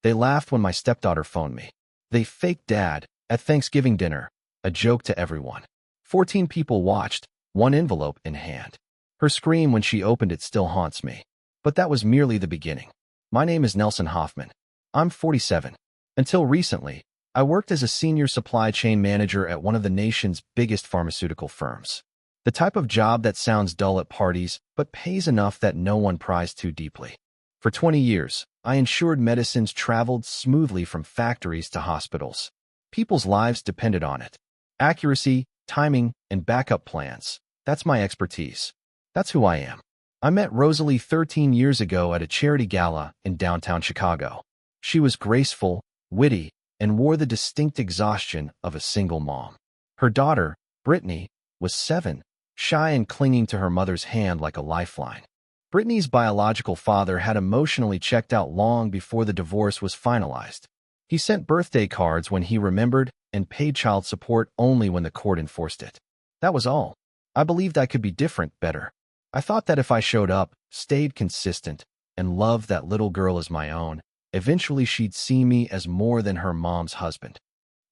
They laughed when my stepdaughter phoned me. They faked Dad at Thanksgiving dinner, a joke to everyone. 14 people watched, one envelope in hand. Her scream when she opened it still haunts me. But that was merely the beginning. My name is Nelson Hoffman. I'm 47. Until recently, I worked as a senior supply chain manager at one of the nation's biggest pharmaceutical firms. The type of job that sounds dull at parties, but pays enough that no one pries too deeply. For 20 years, I ensured medicines traveled smoothly from factories to hospitals. People's lives depended on it. Accuracy, timing, and backup plans. That's my expertise. That's who I am. I met Rosalie 13 years ago at a charity gala in downtown Chicago. She was graceful, witty, and wore the distinct exhaustion of a single mom. Her daughter, Brittany, was 7, shy and clinging to her mother's hand like a lifeline. Brittany's biological father had emotionally checked out long before the divorce was finalized. He sent birthday cards when he remembered and paid child support only when the court enforced it. That was all. I believed I could be different, better. I thought that if I showed up, stayed consistent, and loved that little girl as my own, eventually she'd see me as more than her mom's husband.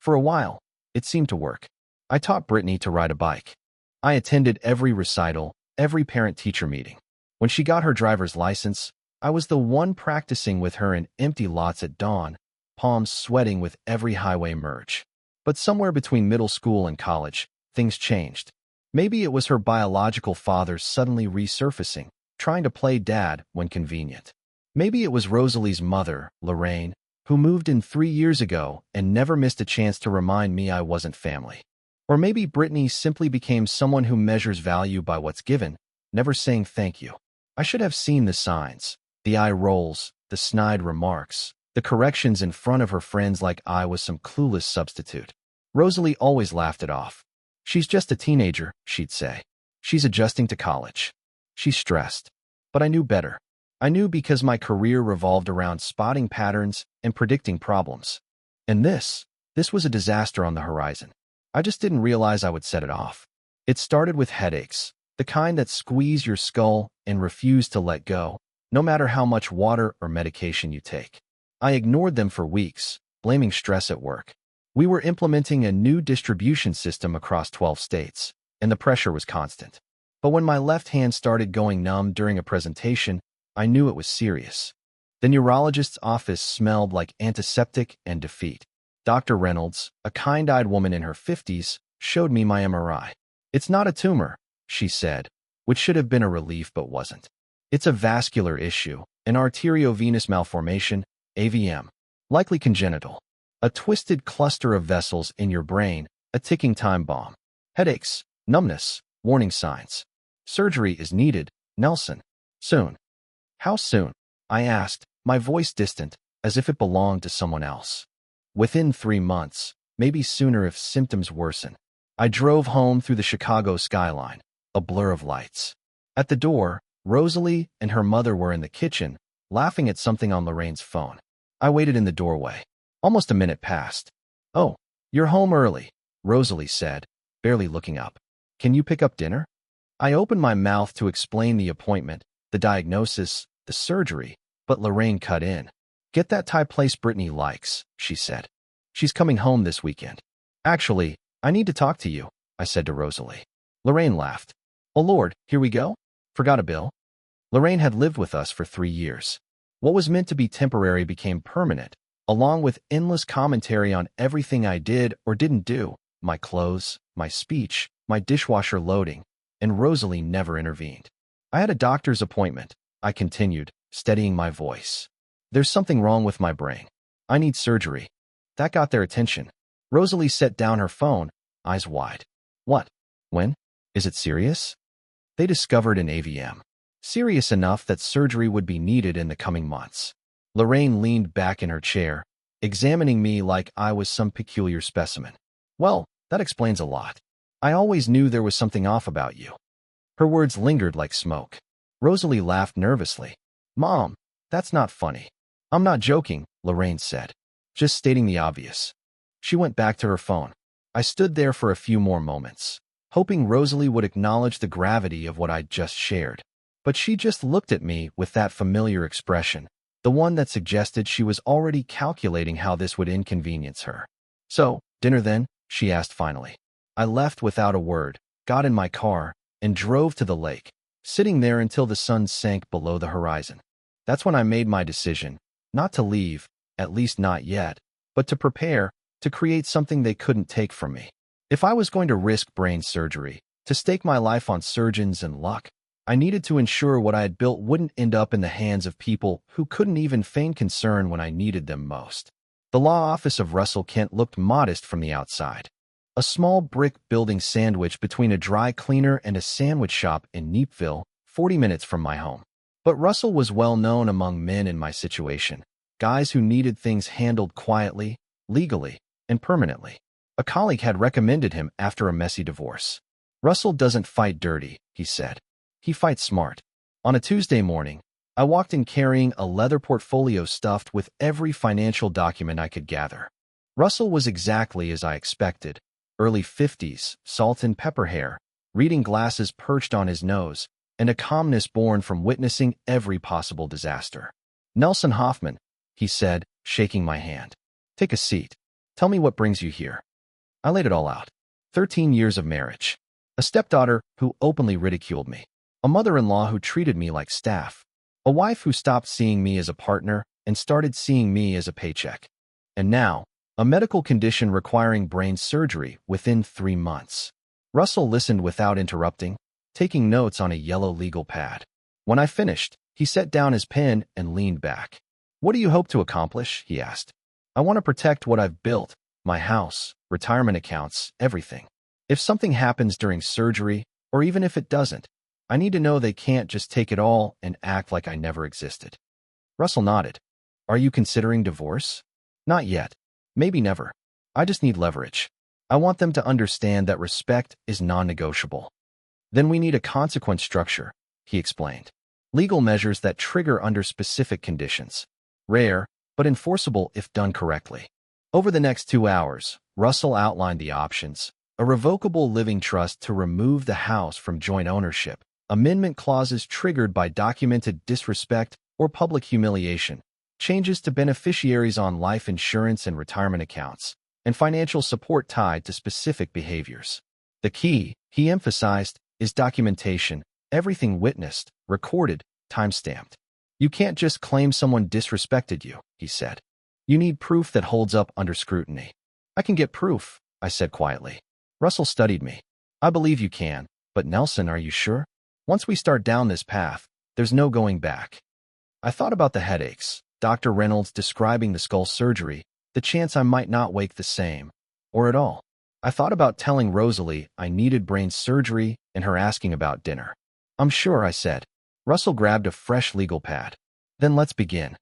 For a while, it seemed to work. I taught Brittany to ride a bike. I attended every recital, every parent-teacher meeting. When she got her driver's license, I was the one practicing with her in empty lots at dawn, palms sweating with every highway merge. But somewhere between middle school and college, things changed. Maybe it was her biological father suddenly resurfacing, trying to play dad when convenient. Maybe it was Rosalie's mother, Lorraine, who moved in 3 years ago and never missed a chance to remind me I wasn't family. Or maybe Brittany simply became someone who measures value by what's given, never saying thank you. I should have seen the signs, the eye rolls, the snide remarks, the corrections in front of her friends like I was some clueless substitute. Rosalie always laughed it off. She's just a teenager, she'd say. She's adjusting to college. She's stressed. But I knew better. I knew because my career revolved around spotting patterns and predicting problems. And this was a disaster on the horizon. I just didn't realize I would set it off. It started with headaches, the kind that squeeze your skull and refuse to let go, no matter how much water or medication you take. I ignored them for weeks, blaming stress at work. We were implementing a new distribution system across 12 states, and the pressure was constant. But when my left hand started going numb during a presentation, I knew it was serious. The neurologist's office smelled like antiseptic and defeat. Dr. Reynolds, a kind-eyed woman in her 50s, showed me my MRI. It's not a tumor, she said, which should have been a relief but wasn't. It's a vascular issue, an arteriovenous malformation, AVM, likely congenital. A twisted cluster of vessels in your brain, a ticking time bomb. Headaches, numbness, warning signs. Surgery is needed, Nelson. Soon. How soon? I asked, my voice distant, as if it belonged to someone else. Within 3 months, maybe sooner if symptoms worsen. I drove home through the Chicago skyline, a blur of lights. At the door, Rosalie and her mother were in the kitchen, laughing at something on Lorraine's phone. I waited in the doorway. Almost a minute passed. "Oh, you're home early," Rosalie said, barely looking up. "Can you pick up dinner?" I opened my mouth to explain the appointment, the diagnosis, the surgery, but Lorraine cut in. "Get that Thai place Brittany likes," she said. "She's coming home this weekend." "Actually, I need to talk to you," I said to Rosalie. Lorraine laughed. "Oh Lord, here we go? Forgot a bill?" Lorraine had lived with us for 3 years. What was meant to be temporary became permanent, along with endless commentary on everything I did or didn't do, my clothes, my speech, my dishwasher loading, and Rosalie never intervened. "I had a doctor's appointment," I continued, steadying my voice. "There's something wrong with my brain. I need surgery." That got their attention. Rosalie set down her phone, eyes wide. "What? When? Is it serious?" They discovered an AVM. Serious enough that surgery would be needed in the coming months. Lorraine leaned back in her chair, examining me like I was some peculiar specimen. "Well, that explains a lot. I always knew there was something off about you." Her words lingered like smoke. Rosalie laughed nervously. "Mom, that's not funny." "I'm not joking," Lorraine said. "Just stating the obvious." She went back to her phone. I stood there for a few more moments, hoping Rosalie would acknowledge the gravity of what I'd just shared. But she just looked at me with that familiar expression, the one that suggested she was already calculating how this would inconvenience her. "So, dinner then?" she asked finally. I left without a word, got in my car, and drove to the lake, sitting there until the sun sank below the horizon. That's when I made my decision, not to leave, at least not yet, but to prepare, to create something they couldn't take from me. If I was going to risk brain surgery, to stake my life on surgeons and luck, I needed to ensure what I had built wouldn't end up in the hands of people who couldn't even feign concern when I needed them most. The law office of Russell Kent looked modest from the outside. A small brick building sandwiched between a dry cleaner and a sandwich shop in Neepville, 40 minutes from my home. But Russell was well known among men in my situation, guys who needed things handled quietly, legally, and permanently. A colleague had recommended him after a messy divorce. "Russell doesn't fight dirty," he said. "He fights smart." On a Tuesday morning, I walked in carrying a leather portfolio stuffed with every financial document I could gather. Russell was exactly as I expected. Early 50s, salt and pepper hair, reading glasses perched on his nose, and a calmness born from witnessing every possible disaster. "Nelson Hoffman," he said, shaking my hand. "Take a seat. Tell me what brings you here." I laid it all out. 13 years of marriage. A stepdaughter who openly ridiculed me. A mother-in-law who treated me like staff. A wife who stopped seeing me as a partner and started seeing me as a paycheck. And now, a medical condition requiring brain surgery within 3 months. Russell listened without interrupting, taking notes on a yellow legal pad. When I finished, he set down his pen and leaned back. "What do you hope to accomplish?" he asked. "I want to protect what I've built, my house, retirement accounts, everything. If something happens during surgery, or even if it doesn't, I need to know they can't just take it all and act like I never existed." Russell nodded. "Are you considering divorce?" "Not yet. Maybe never. I just need leverage. I want them to understand that respect is non-negotiable." "Then we need a consequence structure," he explained. "Legal measures that trigger under specific conditions. Rare, but enforceable if done correctly." Over the next 2 hours, Russell outlined the options: a revocable living trust to remove the house from joint ownership, amendment clauses triggered by documented disrespect or public humiliation, changes to beneficiaries on life insurance and retirement accounts, and financial support tied to specific behaviors. The key, he emphasized, is documentation, everything witnessed, recorded, time-stamped. "You can't just claim someone disrespected you," he said. "You need proof that holds up under scrutiny." "I can get proof," I said quietly. Russell studied me. "I believe you can, but Nelson, are you sure? Once we start down this path, there's no going back." I thought about the headaches, Dr. Reynolds describing the skull surgery, the chance I might not wake the same, or at all. I thought about telling Rosalie I needed brain surgery and her asking about dinner. "I'm sure," I said. Russell grabbed a fresh legal pad. "Then let's begin."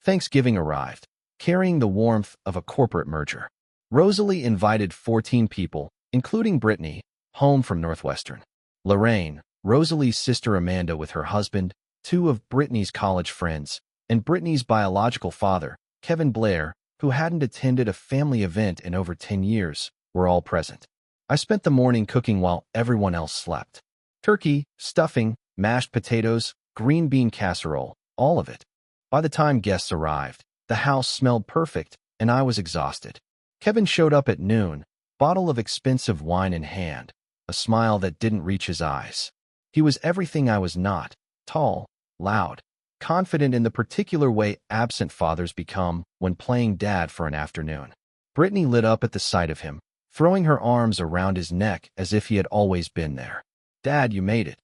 Thanksgiving arrived, carrying the warmth of a corporate merger. Rosalie invited 14 people, including Brittany, home from Northwestern. Lorraine, Rosalie's sister Amanda with her husband, 2 of Brittany's college friends, and Brittany's biological father, Kevin Blair, who hadn't attended a family event in over 10 years, were all present. I spent the morning cooking while everyone else slept. Turkey, stuffing, mashed potatoes, green bean casserole, all of it. By the time guests arrived, the house smelled perfect, and I was exhausted. Kevin showed up at noon, bottle of expensive wine in hand, a smile that didn't reach his eyes. He was everything I was not: tall, loud, confident in the particular way absent fathers become when playing dad for an afternoon. Brittany lit up at the sight of him, throwing her arms around his neck as if he had always been there. "Dad, you made it."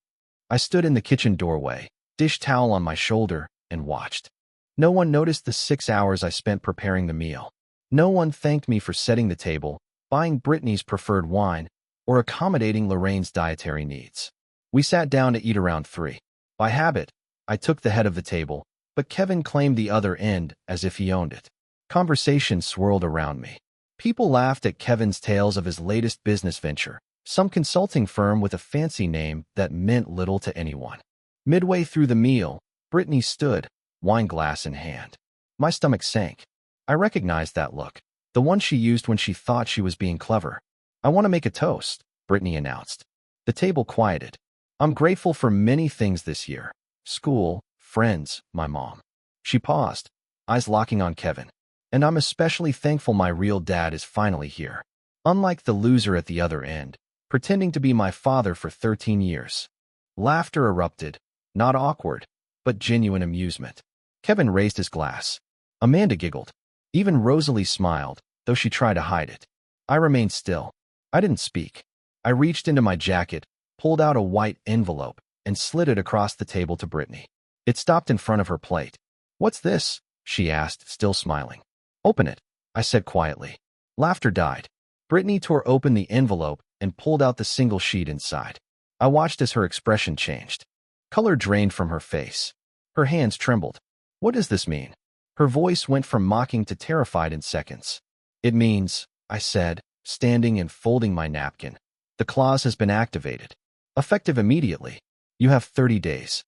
I stood in the kitchen doorway, dish towel on my shoulder, and watched. No one noticed the 6 hours I spent preparing the meal. No one thanked me for setting the table, buying Brittany's preferred wine, or accommodating Lorraine's dietary needs. We sat down to eat around 3. By habit, I took the head of the table, but Kevin claimed the other end as if he owned it. Conversation swirled around me. People laughed at Kevin's tales of his latest business venture, some consulting firm with a fancy name that meant little to anyone. Midway through the meal, Brittany stood, wine glass in hand. My stomach sank. I recognized that look, the one she used when she thought she was being clever. "I want to make a toast," Brittany announced. The table quieted. "I'm grateful for many things this year: school, friends, my mom." She paused, eyes locking on Kevin. And I'm especially thankful my real dad is finally here. Unlike the loser at the other end, pretending to be my father for 13 years. Laughter erupted, not awkward, but genuine amusement. Kevin raised his glass. Amanda giggled. Even Rosalie smiled, though she tried to hide it. I remained still. I didn't speak. I reached into my jacket, pulled out a white envelope, and slid it across the table to Brittany. It stopped in front of her plate. "What's this?" she asked, still smiling. "Open it," I said quietly. Laughter died. Brittany tore open the envelope and pulled out the single sheet inside. I watched as her expression changed. Color drained from her face. Her hands trembled. "What does this mean?" Her voice went from mocking to terrified in seconds. "It means," I said, standing and folding my napkin, "the clause has been activated. Effective immediately. You have 30 days.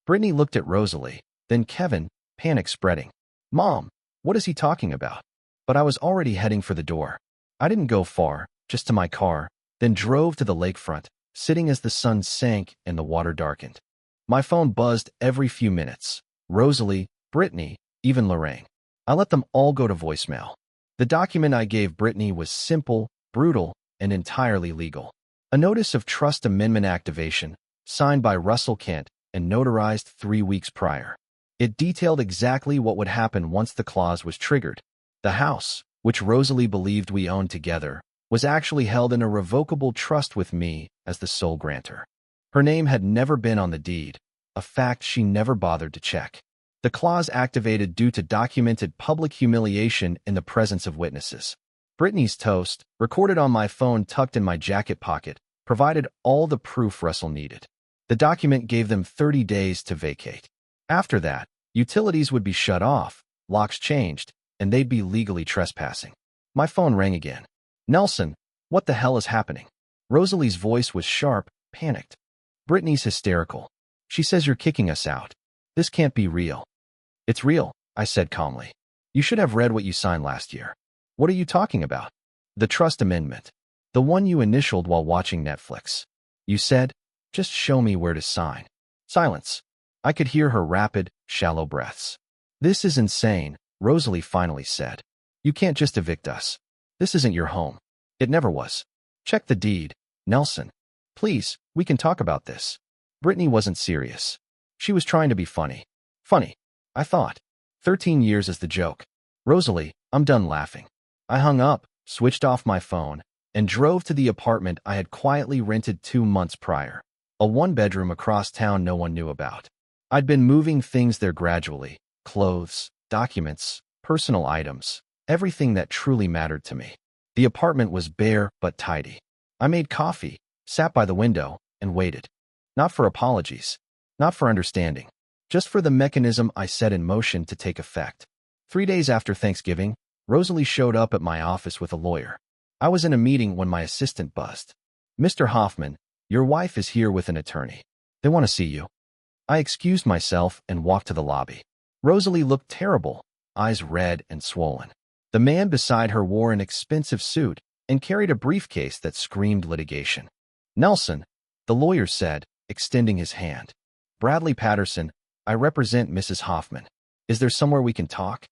Brittany looked at Rosalie, then Kevin, panic spreading. "Mom, what is he talking about?" But I was already heading for the door. I didn't go far, just to my car, then drove to the lakefront, sitting as the sun sank and the water darkened. My phone buzzed every few minutes. Rosalie, Brittany, even Lorraine. I let them all go to voicemail. The document I gave Brittany was simple, brutal, and entirely legal. A notice of trust amendment activation, signed by Russell Kent and notarized 3 weeks prior. It detailed exactly what would happen once the clause was triggered. The house, which Rosalie believed we owned together, was actually held in a revocable trust with me as the sole grantor. Her name had never been on the deed, a fact she never bothered to check. The clause activated due to documented public humiliation in the presence of witnesses. Brittany's toast, recorded on my phone tucked in my jacket pocket, provided all the proof Russell needed. The document gave them 30 days to vacate. After that, utilities would be shut off, locks changed, and they'd be legally trespassing. My phone rang again. "Nelson, what the hell is happening?" Rosalie's voice was sharp, panicked. "Brittany's hysterical. She says you're kicking us out. This can't be real." "It's real," I said calmly. "You should have read what you signed last year." "What are you talking about?" "The trust amendment. The one you initialed while watching Netflix. You said, 'Just show me where to sign.'" Silence. I could hear her rapid, shallow breaths. "This is insane," Rosalie finally said. "You can't just evict us. This isn't your home. It never was. Check the deed, Nelson. Please, we can talk about this." Brittany wasn't serious. She was trying to be funny. Funny, I thought. 13 years is the joke. "Rosalie, I'm done laughing." I hung up, switched off my phone, and drove to the apartment I had quietly rented 2 months prior. A one-bedroom across town no one knew about. I'd been moving things there gradually. Clothes, documents, personal items, everything that truly mattered to me. The apartment was bare but tidy. I made coffee, sat by the window, and waited. Not for apologies, not for understanding, just for the mechanism I set in motion to take effect. 3 days after Thanksgiving, Rosalie showed up at my office with a lawyer. I was in a meeting when my assistant buzzed. "Mr. Hoffman, your wife is here with an attorney. They want to see you." I excused myself and walked to the lobby. Rosalie looked terrible, eyes red and swollen. The man beside her wore an expensive suit and carried a briefcase that screamed litigation. "Nelson," the lawyer said, extending his hand. "Bradley Patterson, I represent Mrs. Hoffman. Is there somewhere we can talk?"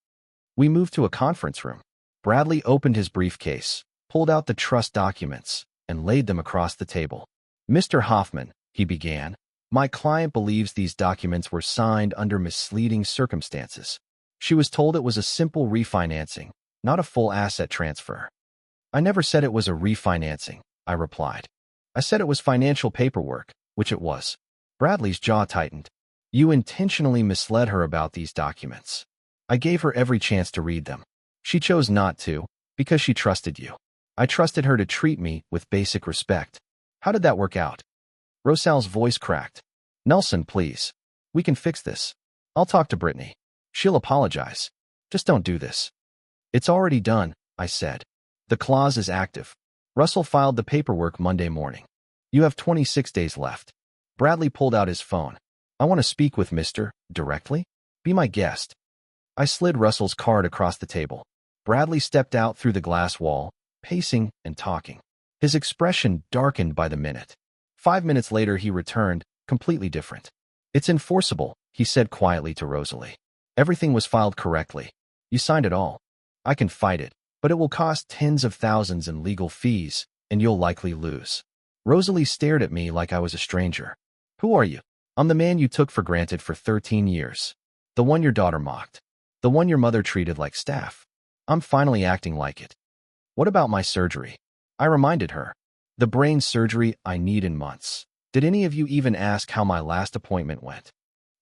We moved to a conference room. Bradley opened his briefcase, pulled out the trust documents, and laid them across the table. "Mr. Hoffman," he began, "my client believes these documents were signed under misleading circumstances. She was told it was a simple refinancing, not a full asset transfer." "I never said it was a refinancing," I replied. "I said it was financial paperwork," which it was. Bradley's jaw tightened. "You intentionally misled her about these documents." "I gave her every chance to read them. She chose not to, because she trusted you. I trusted her to treat me with basic respect. How did that work out?" Rosal's voice cracked. "Nelson, please. We can fix this. I'll talk to Brittany. She'll apologize. Just don't do this." "It's already done," I said. "The clause is active. Russell filed the paperwork Monday morning. You have 26 days left." Bradley pulled out his phone. "I want to speak with Mr. directly. Be my guest." I slid Russell's card across the table. Bradley stepped out through the glass wall, pacing and talking. His expression darkened by the minute. 5 minutes later he returned, completely different. "It's enforceable," he said quietly to Rosalie. Everything was filed correctly. You signed it all. I can fight it, but it will cost tens of thousands in legal fees, and you'll likely lose. Rosalie stared at me like I was a stranger. Who are you? I'm the man you took for granted for 13 years. The one your daughter mocked. The one your mother treated like staff. I'm finally acting like it. What about my surgery? I reminded her. The brain surgery I need in months. Did any of you even ask how my last appointment went?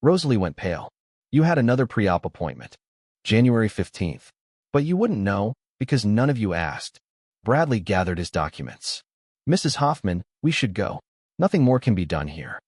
Rosalie went pale. You had another pre-op appointment. January 15th. But you wouldn't know, because none of you asked. Bradley gathered his documents. Mrs. Hoffman, we should go. Nothing more can be done here.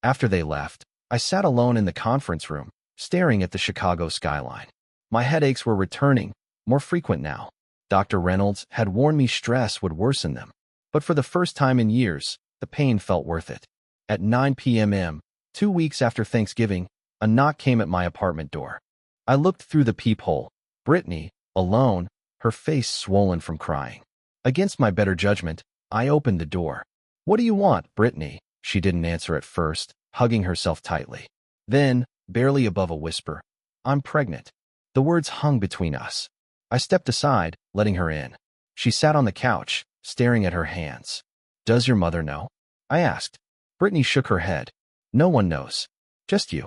After they left, I sat alone in the conference room, staring at the Chicago skyline. My headaches were returning, more frequent now. Dr. Reynolds had warned me stress would worsen them. But for the first time in years, the pain felt worth it. At 9 p.m., 2 weeks after Thanksgiving, a knock came at my apartment door. I looked through the peephole. Brittany, alone, her face swollen from crying. Against my better judgment, I opened the door. What do you want, Brittany? She didn't answer at first, hugging herself tightly. Then, barely above a whisper, I'm pregnant. The words hung between us. I stepped aside, letting her in. She sat on the couch, staring at her hands. Does your mother know? I asked. Brittany shook her head. No one knows. Just you.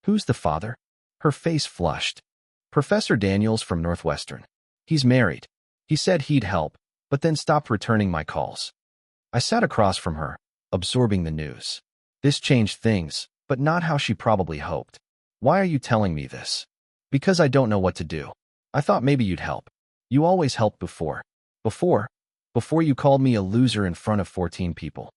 Who's the father? Her face flushed. Professor Daniels from Northwestern. He's married. He said he'd help, but then stopped returning my calls. I sat across from her, absorbing the news. This changed things, but not how she probably hoped. Why are you telling me this? Because I don't know what to do. I thought maybe you'd help. You always helped before. Before you called me a loser in front of 14 people.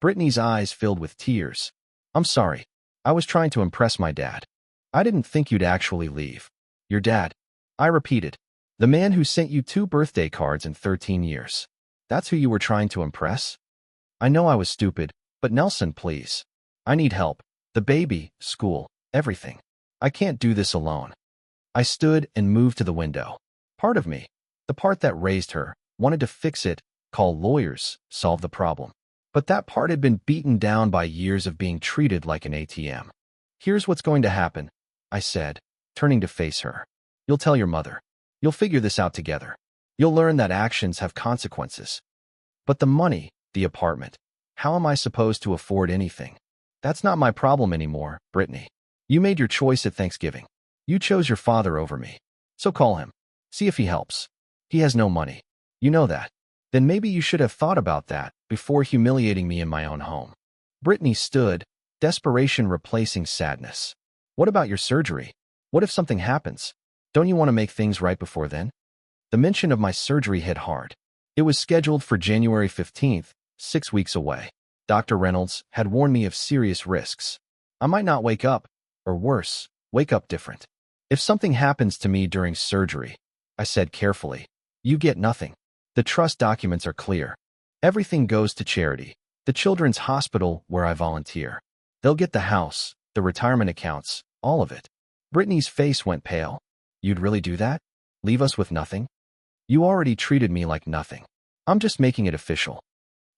Brittany's eyes filled with tears. I'm sorry. I was trying to impress my dad. I didn't think you'd actually leave. Your dad? I repeated. The man who sent you 2 birthday cards in 13 years. That's who you were trying to impress? I know I was stupid, but Nelson, please. I need help. The baby, school, everything. I can't do this alone. I stood and moved to the window. Part of me, the part that raised her, wanted to fix it, call lawyers, solve the problem. But that part had been beaten down by years of being treated like an ATM. Here's what's going to happen, I said, turning to face her. You'll tell your mother. You'll figure this out together. You'll learn that actions have consequences. But the money, the apartment, how am I supposed to afford anything? That's not my problem anymore, Brittany. You made your choice at Thanksgiving. You chose your father over me. So call him. See if he helps. He has no money. You know that. Then maybe you should have thought about that before humiliating me in my own home. Brittany stood, desperation replacing sadness. What about your surgery? What if something happens? Don't you want to make things right before then? The mention of my surgery hit hard. It was scheduled for January 15th, 6 weeks away. Dr. Reynolds had warned me of serious risks. I might not wake up, or worse, wake up different. If something happens to me during surgery, I said carefully, you get nothing. The trust documents are clear. Everything goes to charity, the children's hospital where I volunteer. They'll get the house, the retirement accounts, all of it. Brittany's face went pale. You'd really do that? Leave us with nothing? You already treated me like nothing. I'm just making it official.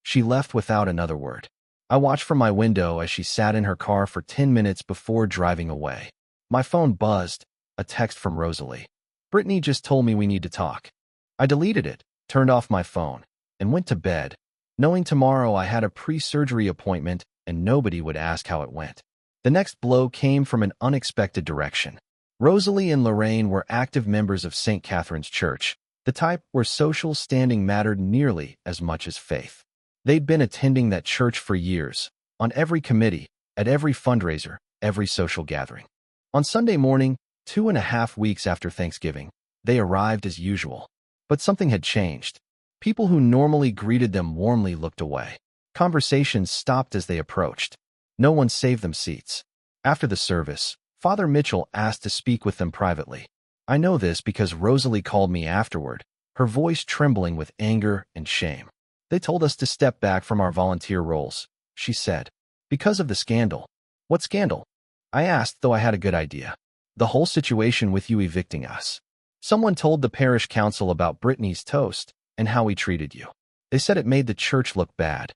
She left without another word. I watched from my window as she sat in her car for 10 minutes before driving away. My phone buzzed, a text from Rosalie. Brittany just told me we need to talk. I deleted it, turned off my phone, and went to bed, knowing tomorrow I had a pre-surgery appointment and nobody would ask how it went. The next blow came from an unexpected direction. Rosalie and Lorraine were active members of St. Catherine's Church, the type where social standing mattered nearly as much as faith. They'd been attending that church for years, on every committee, at every fundraiser, every social gathering. On Sunday morning, 2.5 weeks after Thanksgiving, they arrived as usual. But something had changed. People who normally greeted them warmly looked away. Conversations stopped as they approached. No one saved them seats. After the service, Father Mitchell asked to speak with them privately. I know this because Rosalie called me afterward, her voice trembling with anger and shame. They told us to step back from our volunteer roles, she said. Because of the scandal. What scandal? I asked, though I had a good idea. The whole situation with you evicting us. Someone told the parish council about Brittany's toast and how he treated you. They said it made the church look bad.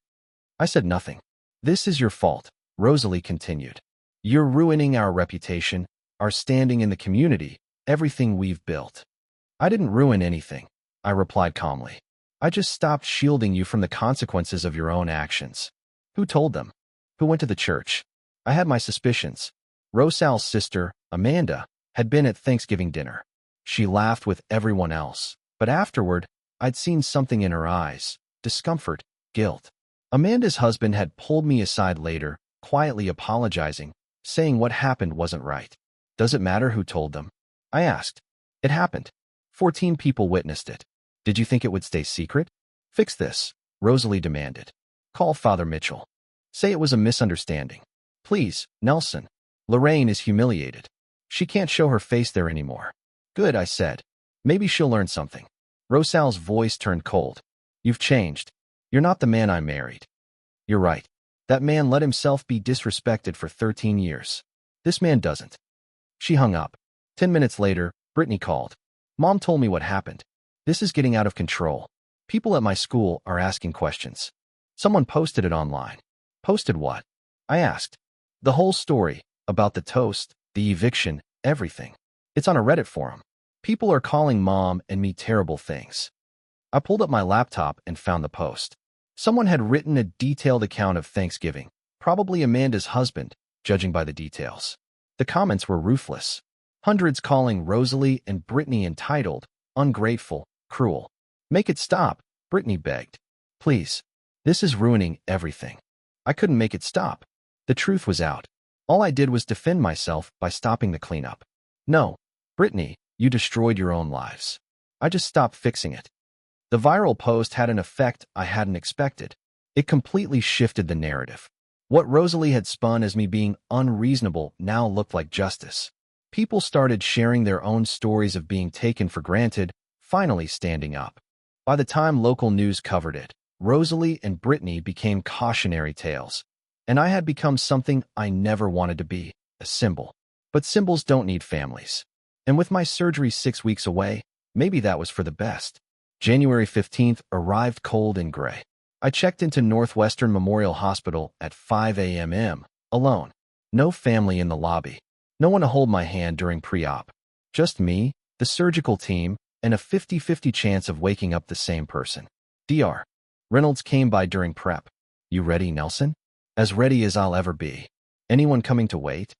I said nothing. This is your fault, Rosalie continued. You're ruining our reputation, our standing in the community, everything we've built. I didn't ruin anything, I replied calmly. I just stopped shielding you from the consequences of your own actions. Who told them? Who went to the church? I had my suspicions. Rosal's sister, Amanda, had been at Thanksgiving dinner. She laughed with everyone else, but afterward, I'd seen something in her eyes, discomfort, guilt. Amanda's husband had pulled me aside later, quietly apologizing, saying what happened wasn't right. Does it matter who told them? I asked. It happened. 14 people witnessed it. Did you think it would stay secret? Fix this, Rosalie demanded. Call Father Mitchell. Say it was a misunderstanding. Please, Nelson. Lorraine is humiliated. She can't show her face there anymore. Good, I said. Maybe she'll learn something. Rosal's voice turned cold. You've changed. You're not the man I married. You're right. That man let himself be disrespected for 13 years. This man doesn't. She hung up. 10 minutes later, Brittany called. Mom told me what happened. This is getting out of control. People at my school are asking questions. Someone posted it online. Posted what? I asked. The whole story, about the toast, the eviction, everything. It's on a Reddit forum. People are calling Mom and me terrible things. I pulled up my laptop and found the post. Someone had written a detailed account of Thanksgiving, probably Amanda's husband, judging by the details. The comments were ruthless. Hundreds calling Rosalie and Brittany entitled, ungrateful, cruel. Make it stop, Brittany begged. Please. This is ruining everything. I couldn't make it stop. The truth was out. All I did was defend myself by stopping the cleanup. No, Brittany, you destroyed your own lives. I just stopped fixing it. The viral post had an effect I hadn't expected. It completely shifted the narrative. What Rosalie had spun as me being unreasonable now looked like justice. People started sharing their own stories of being taken for granted, finally standing up. By the time local news covered it, Rosalie and Brittany became cautionary tales, and I had become something I never wanted to be, a symbol. But symbols don't need families. And with my surgery 6 weeks away, maybe that was for the best. January 15th arrived cold and gray. I checked into Northwestern Memorial Hospital at 5 a.m. alone. No family in the lobby. No one to hold my hand during pre-op. Just me, the surgical team, and a 50-50 chance of waking up the same person. Dr. Reynolds came by during prep. You ready, Nelson? As ready as I'll ever be. Anyone coming to wait?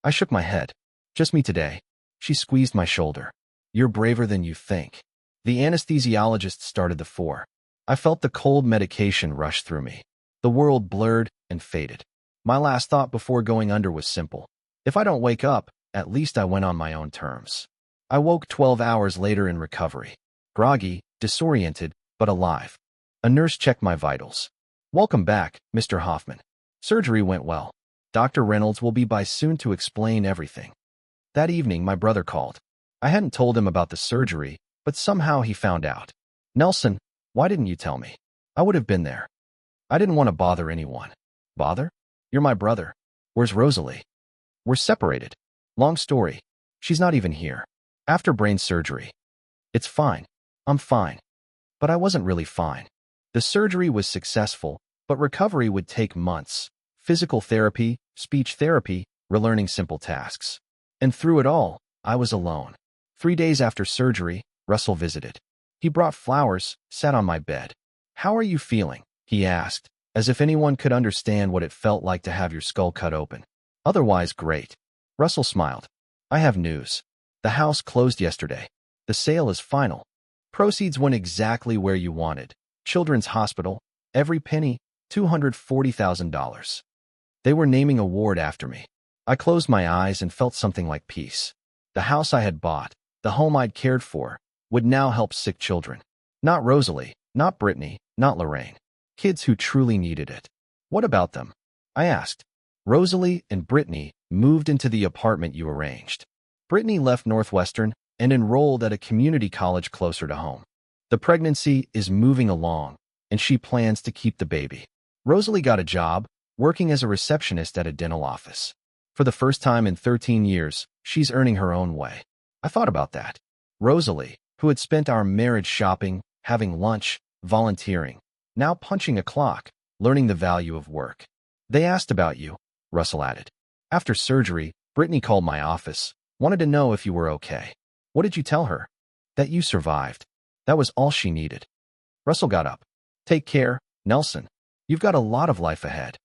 I shook my head. Just me today. She squeezed my shoulder. You're braver than you think. The anesthesiologist started the 4. I felt the cold medication rush through me. The world blurred and faded. My last thought before going under was simple. If I don't wake up, at least I went on my own terms. I woke 12 hours later in recovery. Groggy, disoriented, but alive. A nurse checked my vitals. Welcome back, Mr. Hoffman. Surgery went well. Dr. Reynolds will be by soon to explain everything. That evening, my brother called. I hadn't told him about the surgery, but somehow he found out. Nelson, why didn't you tell me? I would have been there. I didn't want to bother anyone. Bother? You're my brother. Where's Rosalie? We're separated. Long story. She's not even here. After brain surgery. It's fine. I'm fine. But I wasn't really fine. The surgery was successful, but recovery would take months. Physical therapy, speech therapy, relearning simple tasks. And through it all, I was alone. 3 days after surgery, Russell visited. He brought flowers, sat on my bed. How are you feeling? He asked, as if anyone could understand what it felt like to have your skull cut open. Otherwise, great. Russell smiled. I have news. The house closed yesterday. The sale is final. Proceeds went exactly where you wanted. Children's Hospital, every penny, $240,000. They were naming a ward after me. I closed my eyes and felt something like peace. The house I had bought, the home I'd cared for, would now help sick children. Not Rosalie, not Brittany, not Lorraine. Kids who truly needed it. What about them? I asked. Rosalie and Brittany moved into the apartment you arranged. Brittany left Northwestern and enrolled at a community college closer to home. The pregnancy is moving along, and she plans to keep the baby. Rosalie got a job, working as a receptionist at a dental office. For the first time in 13 years, she's earning her own way. I thought about that. Rosalie, who had spent our marriage shopping, having lunch, volunteering, now punching a clock, learning the value of work. They asked about you, Russell added. After surgery, Brittany called my office, Wanted to know if you were okay. What did you tell her? That you survived. That was all she needed. Russell got up. Take care, Nelson. You've got a lot of life ahead.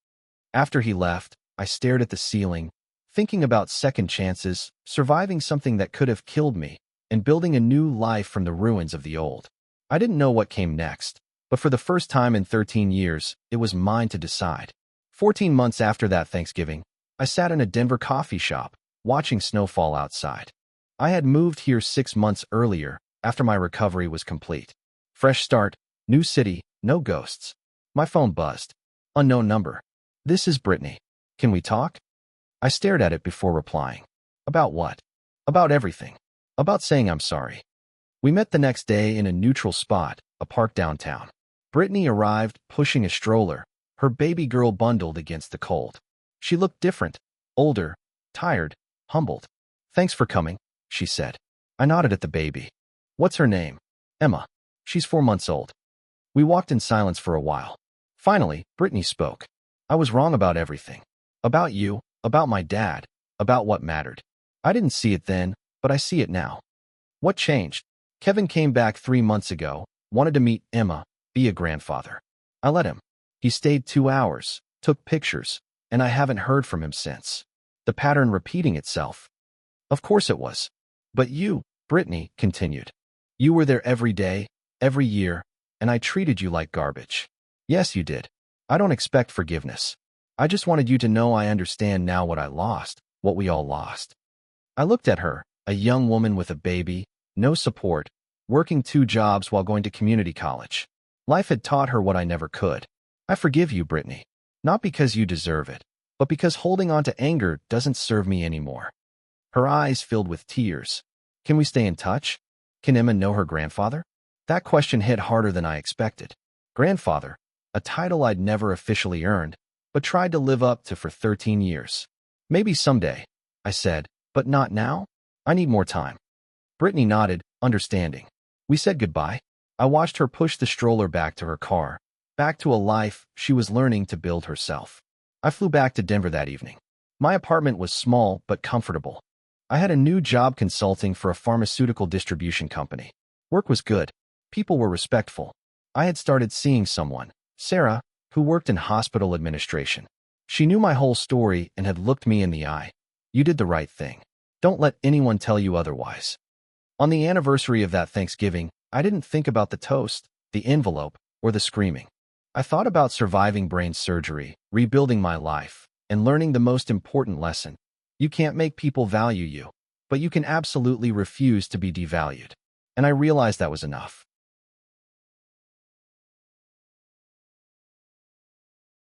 After he left, I stared at the ceiling, thinking about second chances, surviving something that could have killed me, and building a new life from the ruins of the old. I didn't know what came next, but for the first time in 13 years, it was mine to decide. 14 months after that Thanksgiving, I sat in a Denver coffee shop, watching snowfall outside. I had moved here 6 months earlier, after my recovery was complete. Fresh start, new city, no ghosts. My phone buzzed. Unknown number. This is Brittany. Can we talk? I stared at it before replying. About what? About everything. About saying I'm sorry. We met the next day in a neutral spot, a park downtown. Brittany arrived pushing a stroller, her baby girl bundled against the cold. She looked different, older, tired, humbled. Thanks for coming, she said. I nodded at the baby. What's her name? Emma. She's 4 months old. We walked in silence for a while. Finally, Brittany spoke. I was wrong about everything. About you, about my dad, about what mattered. I didn't see it then, but I see it now. What changed? Kevin came back 3 months ago, wanted to meet Emma, be a grandfather. I let him. He stayed 2 hours, took pictures, and I haven't heard from him since. The pattern repeating itself. Of course it was. But you, Brittany, continued. You were there every day, every year, and I treated you like garbage. Yes, you did. I don't expect forgiveness. I just wanted you to know I understand now what I lost, what we all lost. I looked at her, a young woman with a baby, no support, working 2 jobs while going to community college. Life had taught her what I never could. I forgive you, Brittany. Not because you deserve it, but because holding on to anger doesn't serve me anymore. Her eyes filled with tears. Can we stay in touch? Can Emma know her grandfather? That question hit harder than I expected. Grandfather, a title I'd never officially earned, but tried to live up to for 13 years. Maybe someday, I said, but not now? I need more time. Brittany nodded, understanding. We said goodbye. I watched her push the stroller back to her car, back to a life she was learning to build herself. I flew back to Denver that evening. My apartment was small but comfortable. I had a new job consulting for a pharmaceutical distribution company. Work was good. People were respectful. I had started seeing someone, Sarah, who worked in hospital administration. She knew my whole story and had looked me in the eye. You did the right thing. Don't let anyone tell you otherwise. On the anniversary of that Thanksgiving, I didn't think about the toast, the envelope, or the screaming. I thought about surviving brain surgery, rebuilding my life, and learning the most important lesson. You can't make people value you, but you can absolutely refuse to be devalued. And I realized that was enough.